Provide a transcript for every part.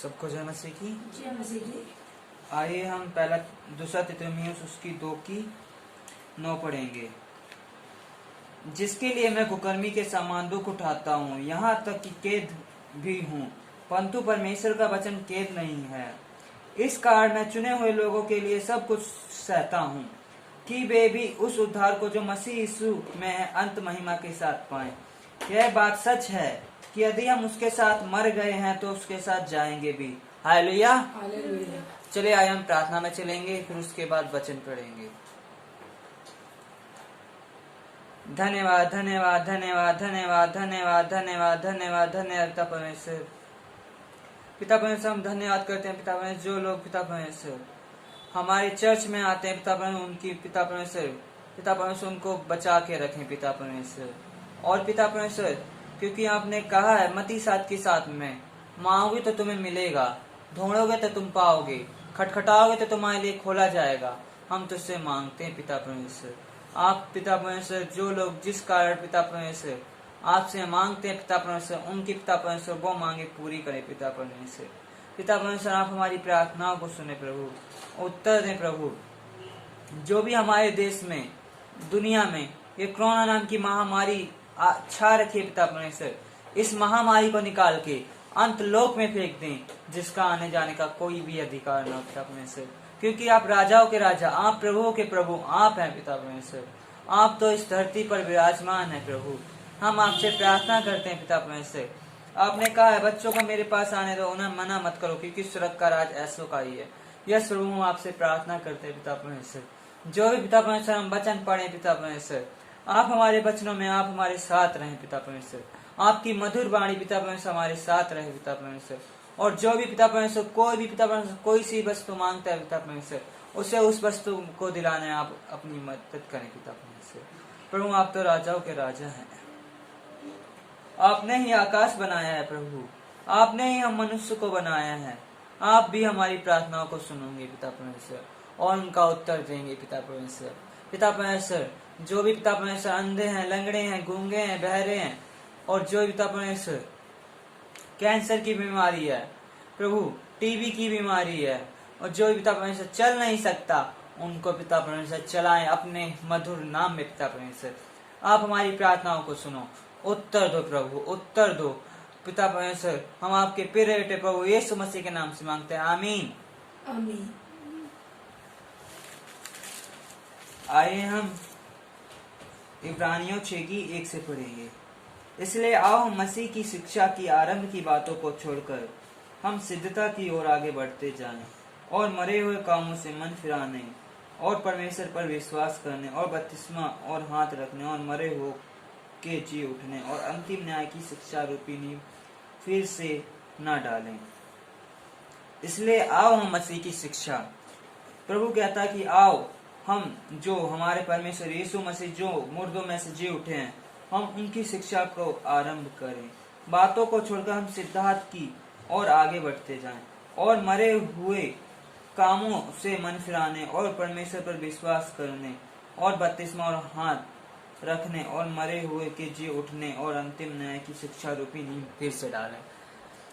सबको जय मसीह की। जय मसीह की। आइए हम पहला दूसरा तितुमियुस उसकी 2 की 9 पढ़ेंगे। जिसके लिए मैं कुकर्मी के समान दुख उठाता हूँ, यहाँ तक कि कैद भी हूँ, परंतु परमेश्वर का वचन कैद नहीं है। इस कारण मैं चुने हुए लोगों के लिए सब कुछ सहता हूँ, कि वे भी उस उद्धार को जो मसीह यीशु में है अंत महिमा के साथ पाएं। यह बात सच है कि यदि हम उसके साथ मर गए हैं तो उसके साथ जाएंगे भी। हालेलुया। हालेलुया। चलिए आइए हम प्रार्थना में चलेंगे, फिर उसके बाद वचन पढ़ेंगे। धन्यवाद धन्यवाद धन्यवाद धन्यवाद धन्यवाद धन्यवाद धन्यवाद धन्यवाद पिता परमेश्वर। पिता परमेश्वर हम धन्यवाद करते हैं पिता परमेश्वर, जो लोग पिता परमेश्वर हमारे चर्च में आते हैं पिता परमेश्वर, उनकी पिता परमेश्वर उनको बचा के रखें पिता परमेश्वर। और पिता परमेश्वर, क्योंकि आपने कहा है मत्ती 7 की 7 में, मांगोगे तो तुम्हें मिलेगा, ढूंढोगे तो तुम पाओगे, खटखटाओगे तो तुम्हारे लिए खोला जाएगा। हम तुझसे मांगते हैं पिता परमेश्वर। आप पिता परमेश्वर, जो लोग जिस कारण पिता परमेश्वर आपसे मांगते हैं पिता परमेश्वर, उनकी पिता परमेश्वर वो मांगे पूरी करे पिता परमेश्वर। पिता परमेश्वर, आप हमारी प्रार्थनाओं को सुने प्रभु, उत्तर दें प्रभु। जो भी हमारे देश में, दुनिया में ये कोरोना नाम की महामारी छा रखी है पिता परमेश्वर, इस महामारी को निकाल के अंत लोक में फेंक दें, जिसका आने जाने का कोई भी अधिकार न हो पिता परमेश्वर। क्योंकि आप राजाओं के राजा, आप प्रभुओं के प्रभु आप हैं पिता परमेश्वर। आप तो इस धरती पर विराजमान है प्रभु। हम आपसे प्रार्थना करते हैं पिता परमेश्वर। आपने कहा है बच्चों को मेरे पास आने दो, उन्हें मना मत करो, क्योंकि स्वर्ग का राज ऐसों का ही है। यस प्रभु, हम आपसे प्रार्थना करते हैं पिता परमेश्वर। जो भी पिता परमेश्वर हम वचन पढ़े पिता परमेश्वर, आप हमारे वचनों में आप हमारे साथ रहें पिता परमेश्वर। आपकी मधुर वाणी पिता परमेश्वर हमारे साथ रहे पिता परमेश्वर। और जो भी पिता परमेश्वर, कोई भी पिता परमेश्वर कोई सी वस्तु मांगता है पिता परमेश्वर, उसे उस वस्तु को दिलाने आप अपनी मदद करें पिता परमेश्वर। प्रभु, आप तो राजाओं के राजा हैं। आपने ही आकाश बनाया है प्रभु, आपने ही हम मनुष्य को बनाया है। आप भी हमारी प्रार्थनाओं को सुनोगे पिता परमेश्वर और उनका उत्तर देंगे पिता परमेश्वर। पिता परमेश्वर, जो भी पिता परमेश्वर अंधे हैं, लंगड़े हैं, गूंगे हैं, बहरे हैं, और जो भी पिता परमेश्वर कैंसर की बीमारी है प्रभु, टीबी की बीमारी है, और जो भी पिता परमेश्वर चल नहीं सकता, उनको पिता परमेश्वर चलाएं अपने मधुर नाम में पिता परमेश्वर। आप हमारी प्रार्थनाओं को सुनो, उत्तर दो प्रभु, उत्तर दो पिता परमेश्वर। हम आपके प्रिय बेटे प्रभु यीशु मसीह के नाम से मांगते हैं, आमीन आमीन। आइए हम इब्रानियों 6 की 1 से पढ़ेंगे। इसलिए आओ हम मसीह की शिक्षा की आरंभ की बातों को छोड़कर हम सिद्धता की ओर आगे बढ़ते जाएं, और मरे हुए कामों से मन फिराने और परमेश्वर पर विश्वास करने और बपतिस्मा और हाथ रखने और मरे हुए के जी उठने और अंतिम न्याय की शिक्षा रूपी नींव फिर से न डालें। इसलिए आओ हम मसीह की शिक्षा। प्रभु कहता कि आओ हम, जो हमारे परमेश्वर यीशु मसीह जो मुर्दों में से जी उठे हैं, हम उनकी शिक्षा को आरंभ करें। बातों को छोड़कर हम सिद्धार्थ की और आगे बढ़ते जाएं, और मरे हुए कामों से मन फिराने और परमेश्वर पर विश्वास करने और बपतिस्मा और हाथ रखने और मरे हुए के जी उठने और अंतिम न्याय की शिक्षा रूपी नींव फिर से डालें।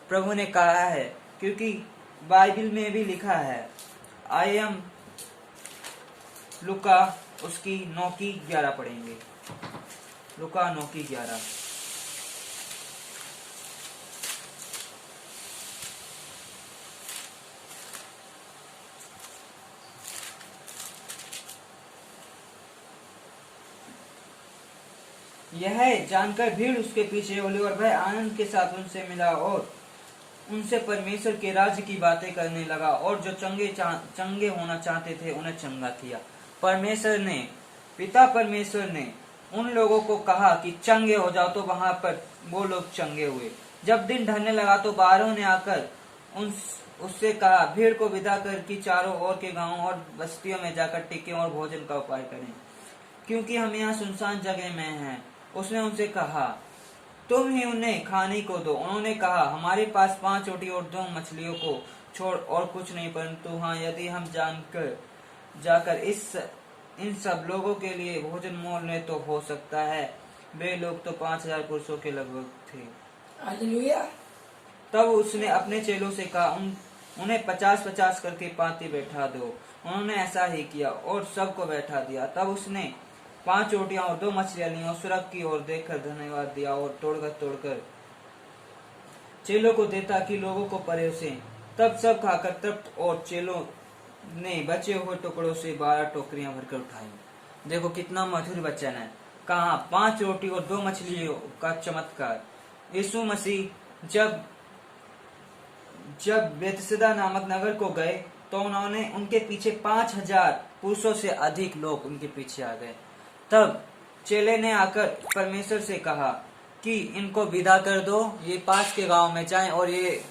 प्रभु ने कहा है, क्योंकि बाइबल में भी लिखा है। आइए हम लुका उसकी 9 की 11 पढ़ेंगे। लुका 9 की 11। यह जानकर भीड़ उसके पीछे बोली, और वह आनंद के साथ उनसे मिला और उनसे परमेश्वर के राज्य की बातें करने लगा, और जो चंगे होना चाहते थे उन्हें चंगा किया। पिता परमेश्वर ने उन लोगों को कहा कि चंगे हो जाओ, तो वहां पर वो लोग चंगे हुए। जब दिन ढलने लगा तो बारहों ने आकर उससे कहा, भीड़ को विदा कर कि चारों ओर के गांवों और बस्तियों में जाकर टिके और भोजन का उपाय करें, क्योंकि हम यहाँ सुनसान जगह में हैं। उसने उनसे कहा, तुम ही उन्हें खाने को दो। उन्होंने कहा, हमारे पास 5 रोटी और 2 मछलियों को छोड़ और कुछ नहीं, परंतु हाँ, यदि हम जाकर इन सब लोगों के लिए भोजन मोल ले तो हो सकता है। वे लोग तो 5000 पुरुषों के लगभग थे। हालेलुया। तब उसने अपने चेलों से कहा, उन्हें 50-50 करके पाती बैठा दो। उन्होंने ऐसा ही किया और सबको बैठा दिया। तब उसने 5 रोटियां और 2 मछलियां ली और स्वर्ग की ओर देखकर धन्यवाद दिया और तोड़कर चेलों को देता कि लोगों को परोसे। तब सब खाकर तृप्त और चेलों ने बचे हुए टुकड़ों से 12 टोकरियां भरकर उठाई। देखो कितना मधुर वचन है। कहा 5 रोटी और 2 मछलियों का चमत्कार। यीशु मसीह जब बेतसदा नामक नगर को गए तो उन्होंने उनके पीछे 5000 पुरुषों से अधिक लोग उनके पीछे आ गए। तब चेले ने आकर परमेश्वर से कहा कि इनको विदा कर दो, ये पास के गांव में जाएं और ये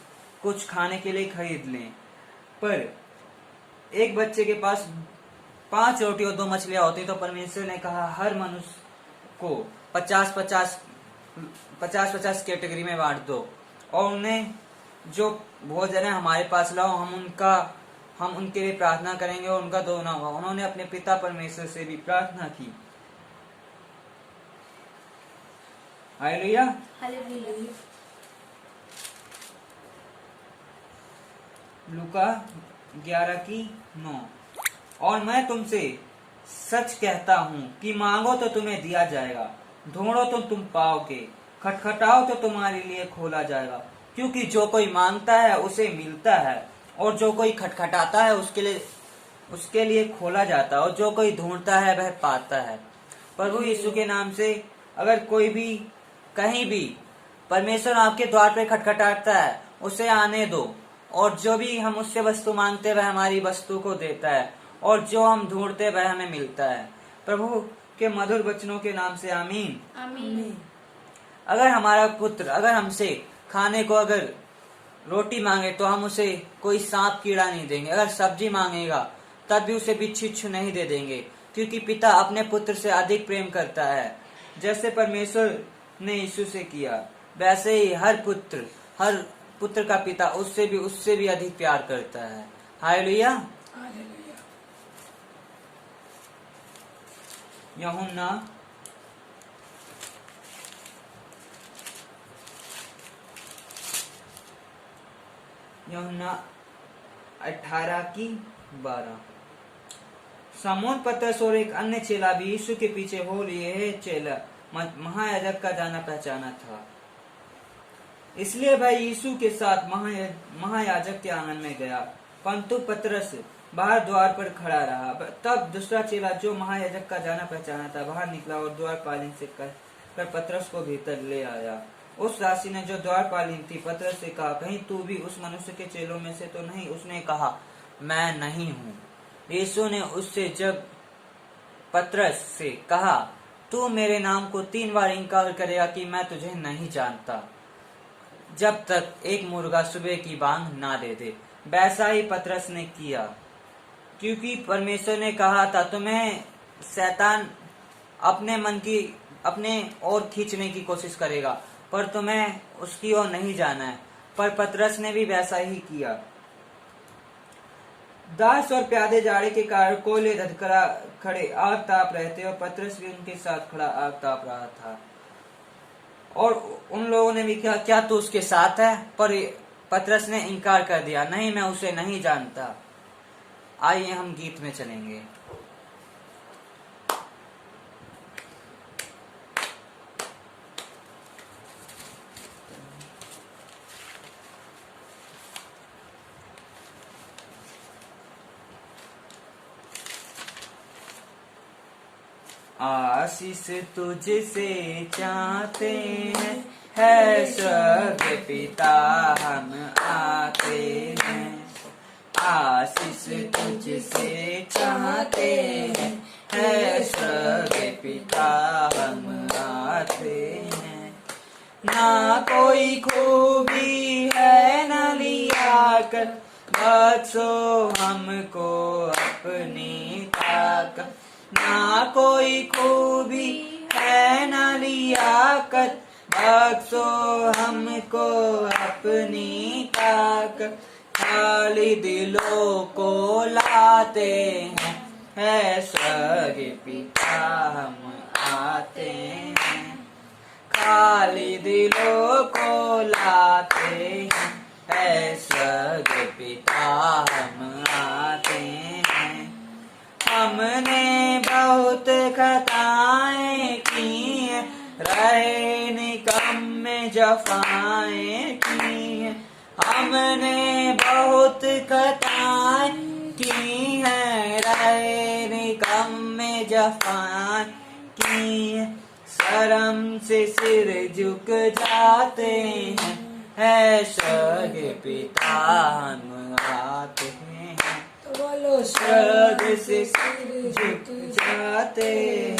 कुछ खाने के लिए खरीद लें। पर एक बच्चे के पास 5 रोटी और 2 मछलियां होती तो परमेश्वर ने कहा हर मनुष्य को 50-50 कैटेगरी में बांट दो और उन्हें जो भोजन है हमारे पास लाओ, हम उनके लिए प्रार्थना करेंगे और उनका दो ना होगा। उन्होंने अपने पिता परमेश्वर से भी प्रार्थना की। हालेलुया। लूका 11:9। और मैं तुमसे सच कहता हूँ कि मांगो तो तुम्हें दिया जाएगा, ढूंढो तो तुम पाओगे, खटखटाओ तो तुम्हारे लिए खोला जाएगा। क्योंकि जो कोई मांगता है उसे मिलता है और जो कोई खटखटाता है उसके लिए खोला जाता है, और जो कोई ढूंढता है वह पाता है। प्रभु यीशु के नाम से अगर कोई भी कहीं भी परमेश्वर आपके द्वार पर खटखटाता है उसे आने दो, और जो भी हम उससे वस्तु मांगते वह हमारी वस्तु को देता है, और जो हम ढूंढते वह हमें मिलता है। प्रभु के मधुर वचनों के नाम से आमीन। आमीन। अगर हमारा पुत्र अगर हमसे खाने को अगर रोटी मांगे तो हम उसे कोई सांप कीड़ा नहीं देंगे। अगर सब्जी मांगेगा तब भी उसे बिच्छू नहीं दे देंगे, क्योंकि पिता अपने पुत्र से अधिक प्रेम करता है। जैसे परमेश्वर ने यीशु से किया वैसे ही हर पुत्र का पिता उससे भी अधिक प्यार करता है। हालेलुया। यूहन्ना 18:12। समौन पतरस और एक अन्य चेला भी यीशु के पीछे हो लिए। है चेला महायाजक का जाना पहचाना था, इसलिए वह यीशु के साथ महायाजक के आंगन में गया, परंतु पतरस बाहर द्वार पर खड़ा रहा। तब दूसरा चेला जो महायाजक का जाना पहचाना था बाहर निकला और द्वारपालिन से कर पतरस को भीतर ले आया। उस दासी ने जो द्वारपालिन थी पतरस से कहा, कहीं तू भी उस मनुष्य के चेलों में से तो नहीं? उसने कहा, मैं नहीं हूँ। यीशु ने उससे जब पतरस से कहा, तू मेरे नाम को 3 बार इनकार करेगा कि मैं तुझे नहीं जानता, जब तक एक मुर्गा सुबह की बांग ना दे दे। वैसा ही पतरस ने किया, क्योंकि परमेश्वर ने कहा था तुम्हें शैतान अपने ओर खींचने की कोशिश करेगा, पर तुम्हें उसकी ओर नहीं जाना है। पर पतरस ने भी वैसा ही किया। दास और प्यादे जाड़े के कारण कोयले धधकरा खड़े आग ताप रहे थे और पतरस भी उनके साथ खड़ा आग ताप रहा था। और उन लोगों ने भी कहा, क्या तू उसके साथ है? पर पतरस ने इनकार कर दिया, नहीं, मैं उसे नहीं जानता। आइए हम गीत में चलेंगे। आशीष तुझसे चाहते हैं, है स्वर्ग पिता हम आते हैं। आशीष तुझसे चाहते हैं, है स्वर्ग पिता हम आते हैं। ना कोई खूबी है न लियाकत, बख्शो हमको अपनी ताकत। ना कोई खूबी है न लियाकत, बख्शो हमको अपनी ताकत। खाली दिलों को लाते हैं, है स्वर्ग पिता हम आते हैं। खाली दिलों को लाते हैं, जफाएं की हैं, हमने बहुत खताएं की हैं, रहे निकम में जफाएं की हैं, शर्म से सिर झुक जाते हैं, है स्वर्ग पिता हम आते हैं, तो बोलो स्वर्ग से सिर झुक जाते हैं,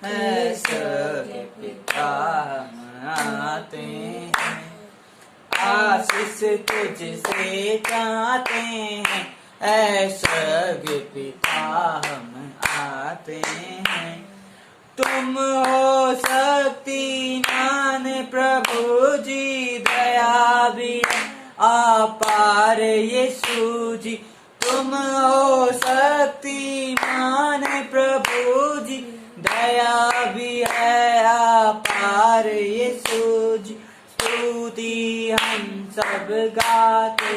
है स्वर्ग पिता हम आते हैं, आशीष तुझसे चाहते हैं, है स्वर्ग पिता हम आते हैं, तुम हो शक्तिमान प्रभु जी, दया भी अपार यीशु जी, तुम हो शक्तिमान प्रभु जी, दया भी है अपार यीशु जी, स्तुति हम सब गाते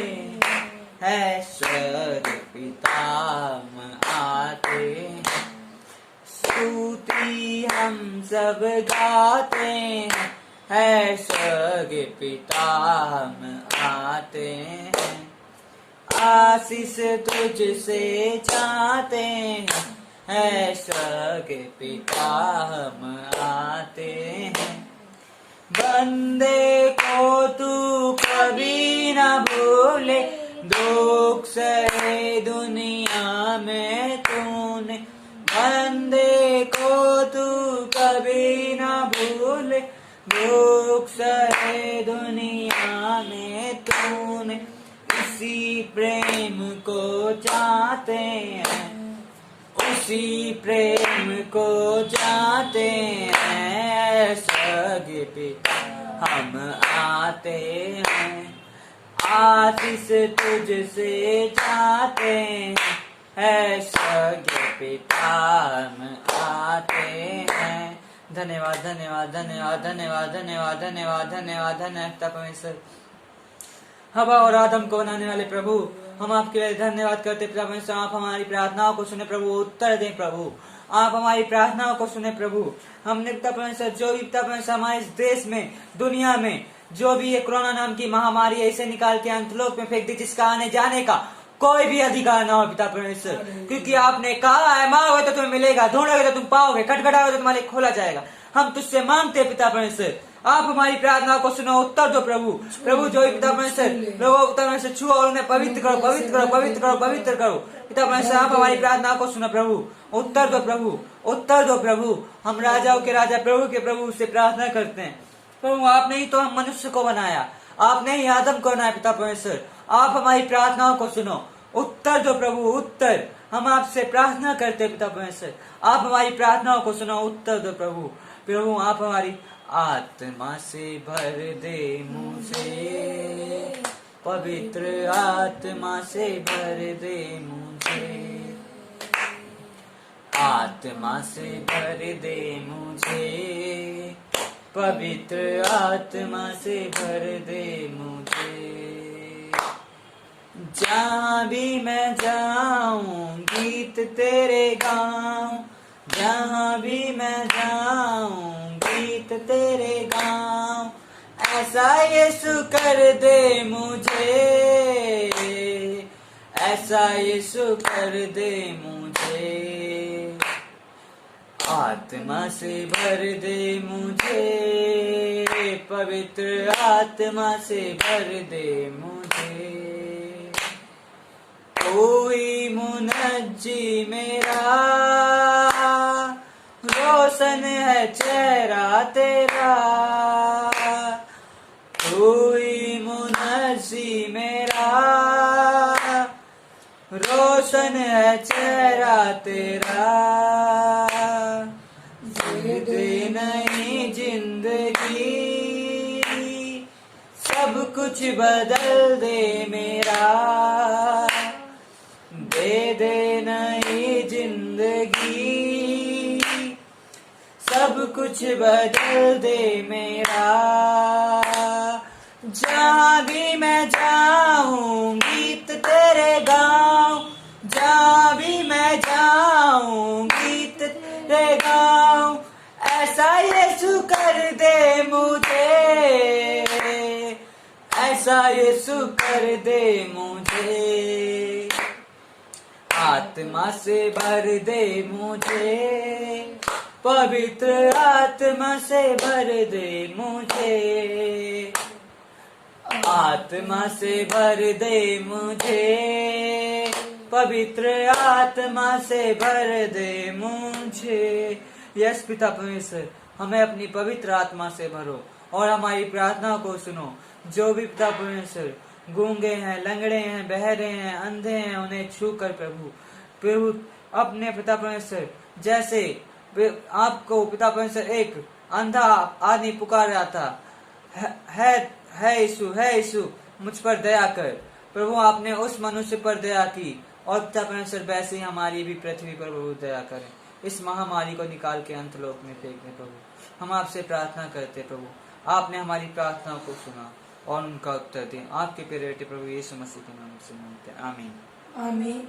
हैं, स्वर्ग पिता हम आते हैं, स्तुति हम सब गाते हैं, है स्वर्ग पिता हम आते हैं, आशीष तुझसे चाहते हैं, है स्वर्ग पिता हम आते हैं, बंदे को तू कभी न भूले, दुख सहे दुनिया में तूने, बंदे को तू कभी न भूले, दुख सहे दुनिया में तूने, इसी प्रेम को चाहते हैं, उसी प्रेम को चाहते हैं, स्वर्ग पिता हम आते हैं, आशीष तुझसे चाहते हैं, है स्वर्ग पिता हम आते हैं। धन्यवाद धन्यवाद धन्यवाद धन्यवाद धन्यवाद धन्यवाद धन्यवाद धन्यवाद परमेश्वर। हवा और आदम को बनाने वाले प्रभु, हम आपके लिए धन्यवाद करते पिता परमेश्वर। आप हमारी प्रार्थनाओं को सुने प्रभु, उत्तर दें प्रभु, आप हमारी प्रार्थनाओं को सुने प्रभु। हमने पिता परमेश्वर जो भी पिता परमेश्वर हमारे इस देश में, दुनिया में जो भी ये कोरोना नाम की महामारी है, इसे निकाल के अंतलोक में फेंक दी, जिसका आने जाने का कोई भी अधिकार ना हो पिता परमेश्वर, क्योंकि आपने कहा है मांगोगे तो तुम्हें मिलेगा, ढूंढोगे तो तुम पाओगे, खटखटाओगे तो तुम्हारे खोला जाएगा। हम तुझसे मांगते पिता परमेश्वर, आप हमारी प्रार्थना को सुनो, उत्तर दो प्रभु। प्रभु जो पिता परमेश्वर लोगों पिता परमेश्वर छुओ और उन्हें पवित्र करो, पवित्र करो, पवित्र करो, पवित्र करो पिता परमेश्वर। आप हमारी प्रार्थना को सुनो प्रभु, उत्तर दो प्रभु, उत्तर दो प्रभु। हम राजाओं के राजा प्रभु के प्रभु से प्रार्थना करते हैं प्रभु। आपने ही तो हम मनुष्य को बनाया, आपने ही आदम को बनाया पिता परमेश्वर। आप हमारी प्रार्थनाओं को सुनो, उत्तर दो प्रभु, उत्तर। हम आपसे प्रार्थना करते पिता परमेश्वर, आप हमारी प्रार्थनाओं को सुनो, उत्तर दो प्रभु। प्रभु आप हमारी आत्मा से भर दे मुझे, पवित्र आत्मा से भर दे मुझे, आत्मा से भर दे मुझे, पवित्र आत्मा से भर दे मुझे। जहाँ भी मैं जाऊं गीत तेरे गाऊं, जहाँ भी मैं जाऊं गीत तेरे गाऊं, ऐसा यीशु कर दे मुझे, ऐसा यीशु कर दे मुझे, आत्मा से भर दे मुझे, पवित्र आत्मा से भर दे मुझे। कोई मुनज्जी मेरा, रोशन है चेहरा तेरा, कोई मुनज्जी मेरा, रोशन है चेहरा तेरा। दे नई जिंदगी, सब कुछ बदल दे मेरा, दे दे नई जिंदगी, सब कुछ बदल दे मेरा। जहाँ भी मैं जाऊं गीत तेरे गाऊं, जहाँ भी मैं जाऊं गीत तेरे गाऊं, ऐसा यीशु कर दे मुझे, ऐसा यीशु कर दे मुझे, आत्मा से भर दे मुझे, पवित्र आत्मा से भर दे मुझे, आत्मा से भर दे मुझे, पवित्र आत्मा से भर दे मुझे। यस पिता परमेश्वर, हमें अपनी पवित्र आत्मा से भरो और हमारी प्रार्थना को सुनो। जो भी पिता परमेश्वर गूंगे हैं, लंगड़े हैं, बहरे हैं, अंधे हैं, उन्हें छू कर प्रभु अपने पिता परमेश्वर, जैसे आपको पिता परमेश्वर एक अंधा आदमी पुकार रहा था, है यीशु मुझ पर दया कर। प्रभु आपने उस मनुष्य पर दया की और पिता परमेश्वर वैसे ही हमारी भी पृथ्वी पर प्रभु दया करें। इस महामारी को निकाल के अंतलोक में फेंक दे प्रभु। हम आपसे प्रार्थना करते प्रभु, आपने हमारी प्रार्थना को सुना और उनका उत्तर दें। आपके प्यारे बेटे प्रभु यीशु मसीह के नाम से मांगते हैं, आमीन। आमीन।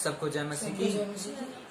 सबको जय मसीह सबको की। जय मसीह की।